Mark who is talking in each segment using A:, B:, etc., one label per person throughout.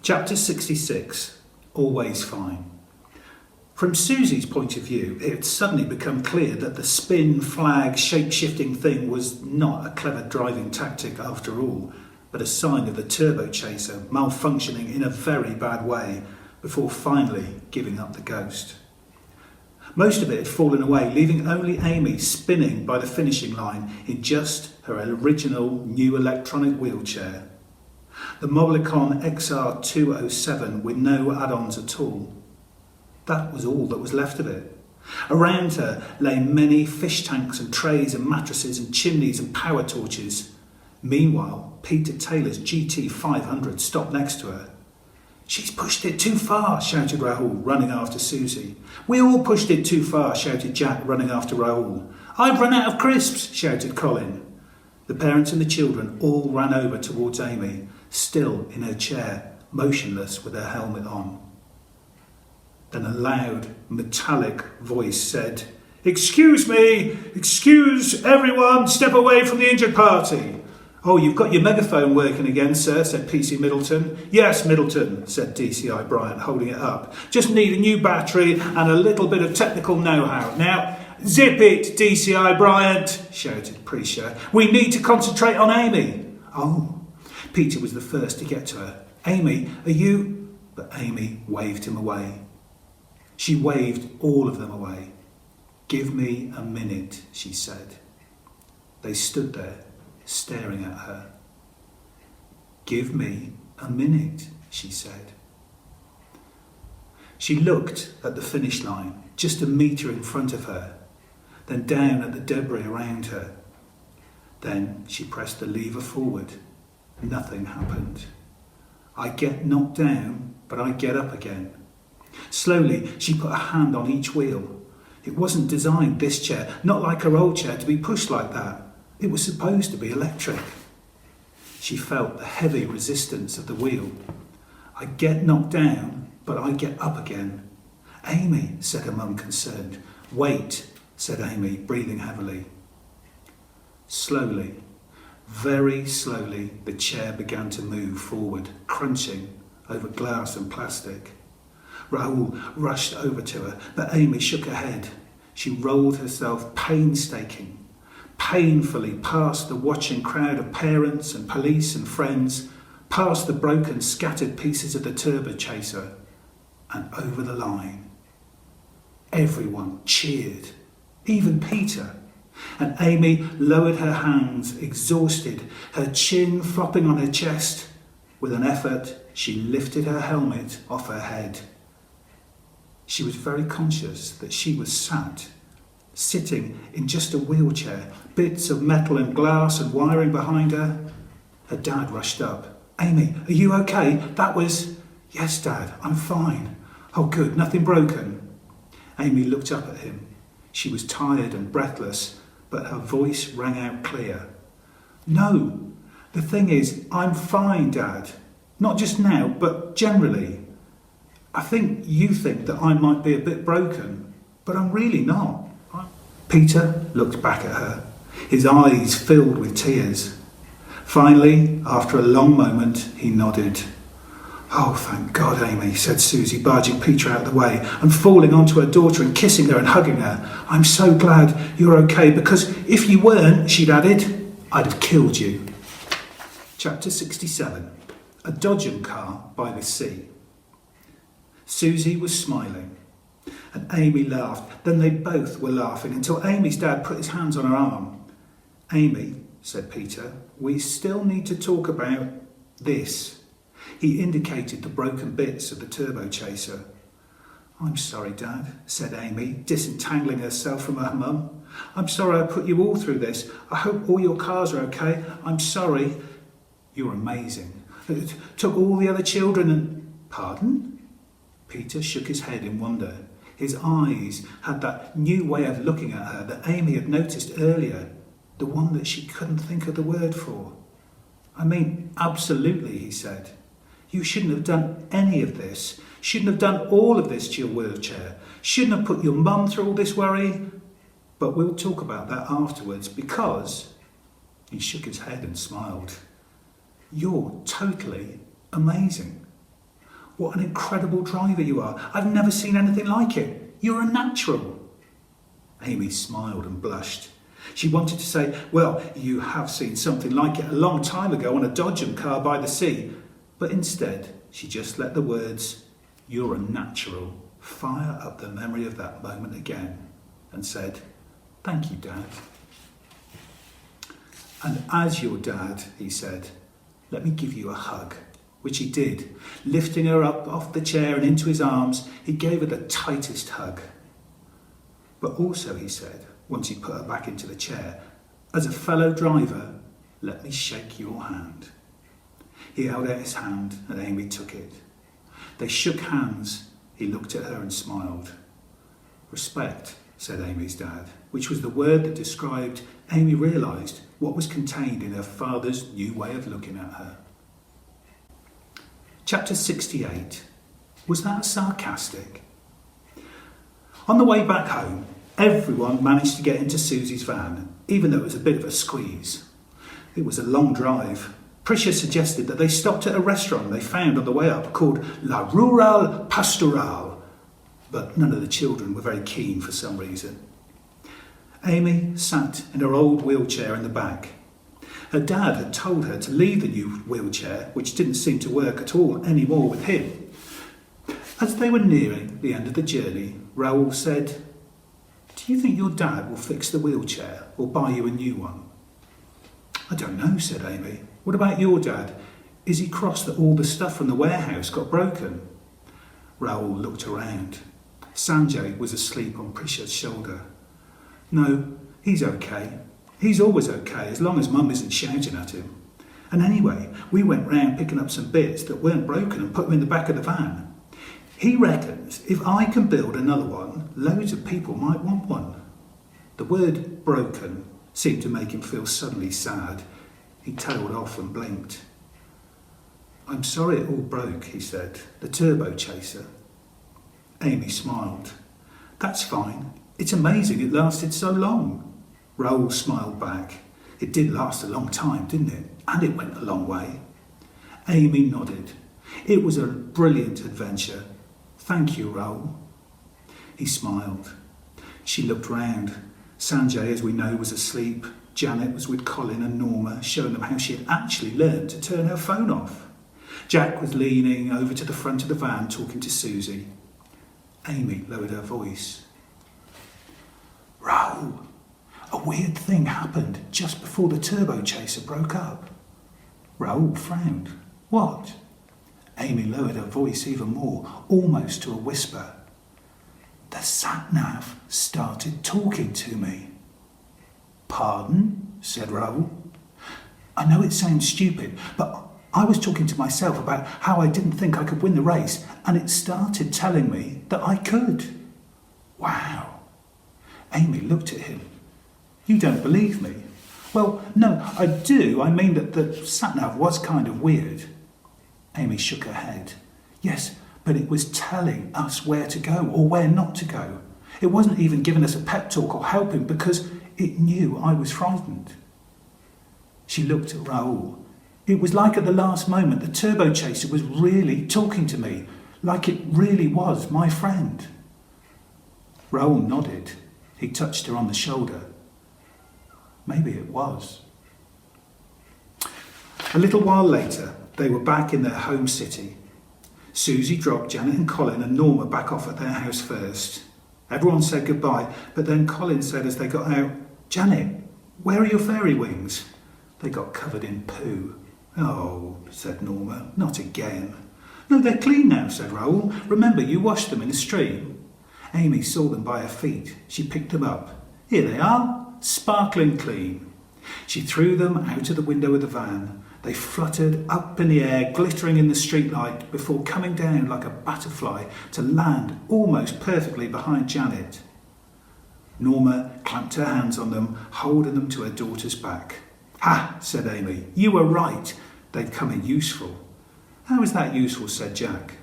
A: Chapter 66, Always Fine. From Susie's point of view, it had suddenly become clear that the spin, flag, shape-shifting thing was not a clever driving tactic after all, but a sign of the Turbochaser malfunctioning in a very bad way before finally giving up the ghost. Most of it had fallen away, leaving only Amy spinning by the finishing line in just her original new electronic wheelchair. The Mobilicon XR207 with no add-ons at all. That was all that was left of it. Around her lay many fish tanks and trays and mattresses and chimneys and power torches. Meanwhile, Peter Taylor's GT500 stopped next to her. "She's pushed it too far," shouted Rahul, running after Susie. "We all pushed it too far," shouted Jack, running after Rahul. "I've run out of crisps," shouted Colin. The parents and the children all ran over towards Amy, still in her chair, motionless with her helmet on. Then a loud, metallic voice said, "Excuse me! Excuse everyone! Step away from the injured party!" "Oh, you've got your megaphone working again, sir," said PC Middleton. "Yes, Middleton," said DCI Bryant, holding it up. "Just need a new battery and a little bit of technical know-how. Now, zip it, DCI Bryant," shouted Precia. "We need to concentrate on Amy." "Oh." Peter was the first to get to her. "Amy, are you—" But Amy waved him away. She waved all of them away. "Give me a minute," she said. They stood there, staring at her. "Give me a minute," she said. She looked at the finish line, just a metre in front of her, then down at the debris around her. Then she pressed the lever forward. Nothing happened. "I get knocked down, but I get up again." Slowly, she put a hand on each wheel. It wasn't designed, this chair, not like her old chair, to be pushed like that. It was supposed to be electric. She felt the heavy resistance of the wheel. "I get knocked down, but I get up again." "Amy," said her mum, concerned. "Wait," said Amy, breathing heavily. Slowly, very slowly, the chair began to move forward, crunching over glass and plastic. Rahul rushed over to her, but Amy shook her head. She rolled herself painfully past the watching crowd of parents and police and friends, past the broken, scattered pieces of the Turbochaser, and over the line. Everyone cheered, even Peter, and Amy lowered her hands, exhausted, her chin flopping on her chest. With an effort, she lifted her helmet off her head. She was very conscious that she was sitting in just a wheelchair, bits of metal and glass and wiring behind her. Her dad rushed up. "Amy, are you okay? That was—" "Yes, Dad, I'm fine." "Oh, good, nothing broken." Amy looked up at him. She was tired and breathless, but her voice rang out clear. "No, the thing is, I'm fine, Dad. Not just now, but generally. I think you think that I might be a bit broken, but I'm really not." Peter looked back at her, his eyes filled with tears. Finally, after a long moment, he nodded. "Oh, thank God, Amy," said Susie, barging Peter out of the way and falling onto her daughter and kissing her and hugging her. "I'm so glad you're okay, because if you weren't," she'd added, "I'd have killed you." Chapter 67, A Dodgem Car by the Sea. Susie was smiling, and Amy laughed. Then they both were laughing until Amy's dad put his hands on her arm. "Amy," said Peter, "we still need to talk about this." He indicated the broken bits of the Turbochaser. "I'm sorry, Dad," said Amy, disentangling herself from her mum. "I'm sorry I put you all through this. I hope all your cars are okay. I'm sorry." "You're amazing. It took all the other children and—" "Pardon?" Peter shook his head in wonder. His eyes had that new way of looking at her that Amy had noticed earlier, the one that she couldn't think of the word for. "I mean, absolutely," he said. "You shouldn't have done any of this. Shouldn't have done all of this to your wheelchair. Shouldn't have put your mum through all this worry. But we'll talk about that afterwards, because—" He shook his head and smiled. "You're totally amazing." What an incredible driver you are. I've never seen anything like it. You're a natural. Amy smiled and blushed. She wanted to say, well, you have seen something like it a long time ago on a Dodgem car by the sea. But instead, she just let the words, "You're a natural," fire up the memory of that moment again and said, "Thank you, Dad." "And as your dad," he said, "let me give you a hug," which he did. Lifting her up off the chair and into his arms, he gave her the tightest hug. But also, he said, once he put her back into the chair, "As a fellow driver, let me shake your hand." He held out his hand and Amy took it. They shook hands. He looked at her and smiled. "Respect," said Amy's dad, which was the word that described, Amy realised, what was contained in her father's new way of looking at her. Chapter 68. Was that sarcastic? On the way back home, everyone managed to get into Susie's van, even though it was a bit of a squeeze. It was a long drive. Prisha suggested that they stopped at a restaurant they found on the way up called La Rural Pastorale, but none of the children were very keen for some reason. Amy sat in her old wheelchair in the back. Her dad had told her to leave the new wheelchair, which didn't seem to work at all anymore with him. As they were nearing the end of the journey, Raoul said, "Do you think your dad will fix the wheelchair or buy you a new one?" "I don't know," said Amy. "What about your dad? Is he cross that all the stuff from the warehouse got broken?" Raoul looked around. Sanjay was asleep on Prisha's shoulder. "No, he's okay. He's always okay, as long as Mum isn't shouting at him. And anyway, we went round picking up some bits that weren't broken and put them in the back of the van. He reckons if I can build another one, loads of people might want one." The word "broken" seemed to make him feel suddenly sad. He tailed off and blinked. "I'm sorry it all broke," he said. "The Turbochaser." Amy smiled. "That's fine. It's amazing it lasted so long." Raoul smiled back. "It did last a long time, didn't it? And it went a long way." Amy nodded. "It was a brilliant adventure. Thank you, Raoul." He smiled. She looked round. Sanjay, as we know, was asleep. Janet was with Colin and Norma, showing them how she had actually learned to turn her phone off. Jack was leaning over to the front of the van talking to Susie. Amy lowered her voice. "Raoul, a weird thing happened just before the Turbochaser broke up." Raoul frowned. "What?" Amy lowered her voice even more, almost to a whisper. "The sat-nav started talking to me." "Pardon?" said Raoul. "I know it sounds stupid, but I was talking to myself about how I didn't think I could win the race, and it started telling me that I could." "Wow." Amy looked at him. "You don't believe me?" "Well, no, I do. I mean that the sat-nav was kind of weird." Amy shook her head. "Yes, but it was telling us where to go or where not to go. It wasn't even giving us a pep talk or helping because it knew I was frightened." She looked at Raoul. "It was like at the last moment the Turbochaser was really talking to me, like it really was my friend." Raoul nodded. He touched her on the shoulder. Maybe it was. A little while later, they were back in their home city. Susie dropped Janet and Colin and Norma back off at their house first. Everyone said goodbye, but then Colin said as they got out, "Janet, where are your fairy wings?" They got covered in poo. "Oh," said Norma, "not again." "No, they're clean now," said Raoul. "Remember, you washed them in the stream." Amy saw them by her feet. She picked them up. "Here they are, sparkling clean." She threw them out of the window of the van. They fluttered up in the air, glittering in the streetlight, before coming down like a butterfly to land almost perfectly behind Janet. Norma clamped her hands on them, holding them to her daughter's back. "Ha," said Amy, "you were right. They've come in useful." "How is that useful?" said Jack.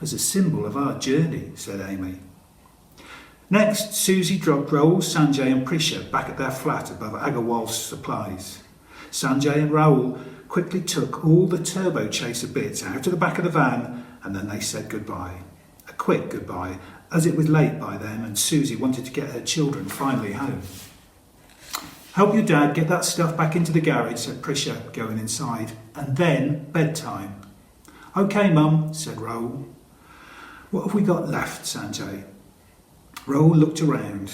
A: "As a symbol of our journey," said Amy. Next, Susie dropped Raoul, Sanjay and Prisha back at their flat above Agarwal's supplies. Sanjay and Raoul quickly took all the Turbochaser bits out of the back of the van and then they said goodbye. A quick goodbye, as it was late by then and Susie wanted to get her children finally home. "Help your dad get that stuff back into the garage," said Prisha, going inside. "And then bedtime." "OK, Mum," said Raoul. "What have we got left, Sanjay?" Raoul looked around.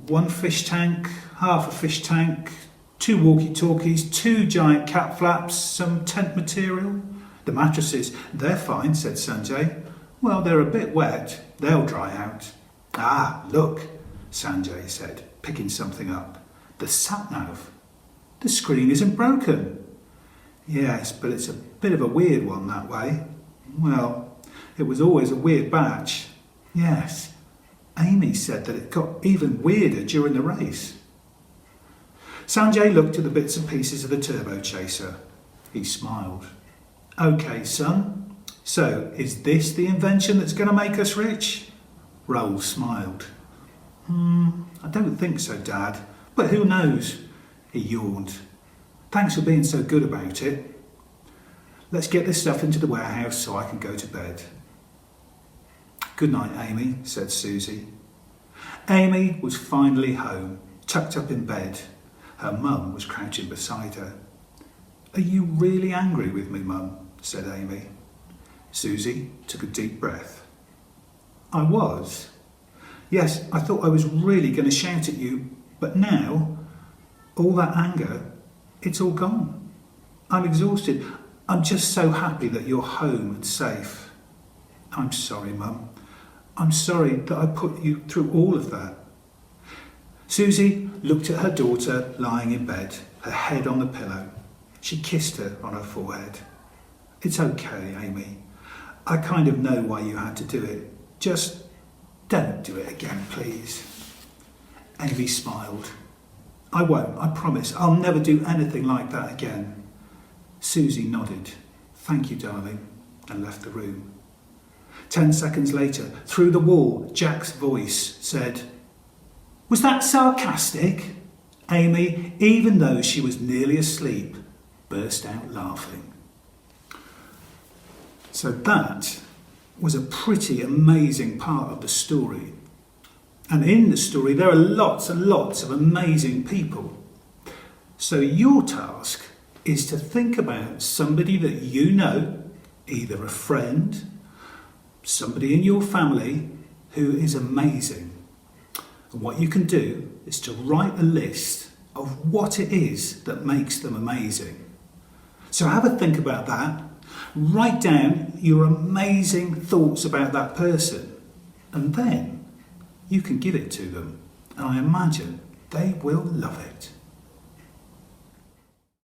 A: One fish tank, half a fish tank, 2 walkie-talkies, 2 giant cat flaps, some tent material. "The mattresses, they're fine," said Sanjay. "Well, they're a bit wet. They'll dry out." "Ah, look," Sanjay said, picking something up. "The sat-nav. The screen isn't broken." "Yes, but it's a bit of a weird one that way." "Well, it was always a weird batch." "Yes, Amy said that it got even weirder during the race." Sanjay looked at the bits and pieces of the Turbochaser. He smiled. "OK, son, so is this the invention that's going to make us rich?" Raoul smiled. I don't think so, Dad, but who knows?" He yawned. "Thanks for being so good about it. Let's get this stuff into the warehouse so I can go to bed." "Good night, Amy," said Susie. Amy was finally home, tucked up in bed. Her mum was crouching beside her. "Are you really angry with me, Mum?" said Amy. Susie took a deep breath. "I was. Yes, I thought I was really going to shout at you, but now, all that anger, it's all gone. I'm exhausted. I'm just so happy that you're home and safe." "I'm sorry, Mum. I'm sorry that I put you through all of that." Susie looked at her daughter lying in bed, her head on the pillow. She kissed her on her forehead. "It's okay, Amy. I kind of know why you had to do it. Just don't do it again, please." Amy smiled. "I won't, I promise. I'll never do anything like that again." Susie nodded. "Thank you, darling," and left the room. 10 seconds later, through the wall, Jack's voice said, "Was that sarcastic?" Amy, even though she was nearly asleep, burst out laughing. So that was a pretty amazing part of the story. And in the story, there are lots and lots of amazing people. So your task is to think about somebody that you know, either a friend, somebody in your family who is amazing. And what you can do is to write a list of what it is that makes them amazing. So have a think about that. Write down your amazing thoughts about that person, and then you can give it to them. And I imagine they will love it.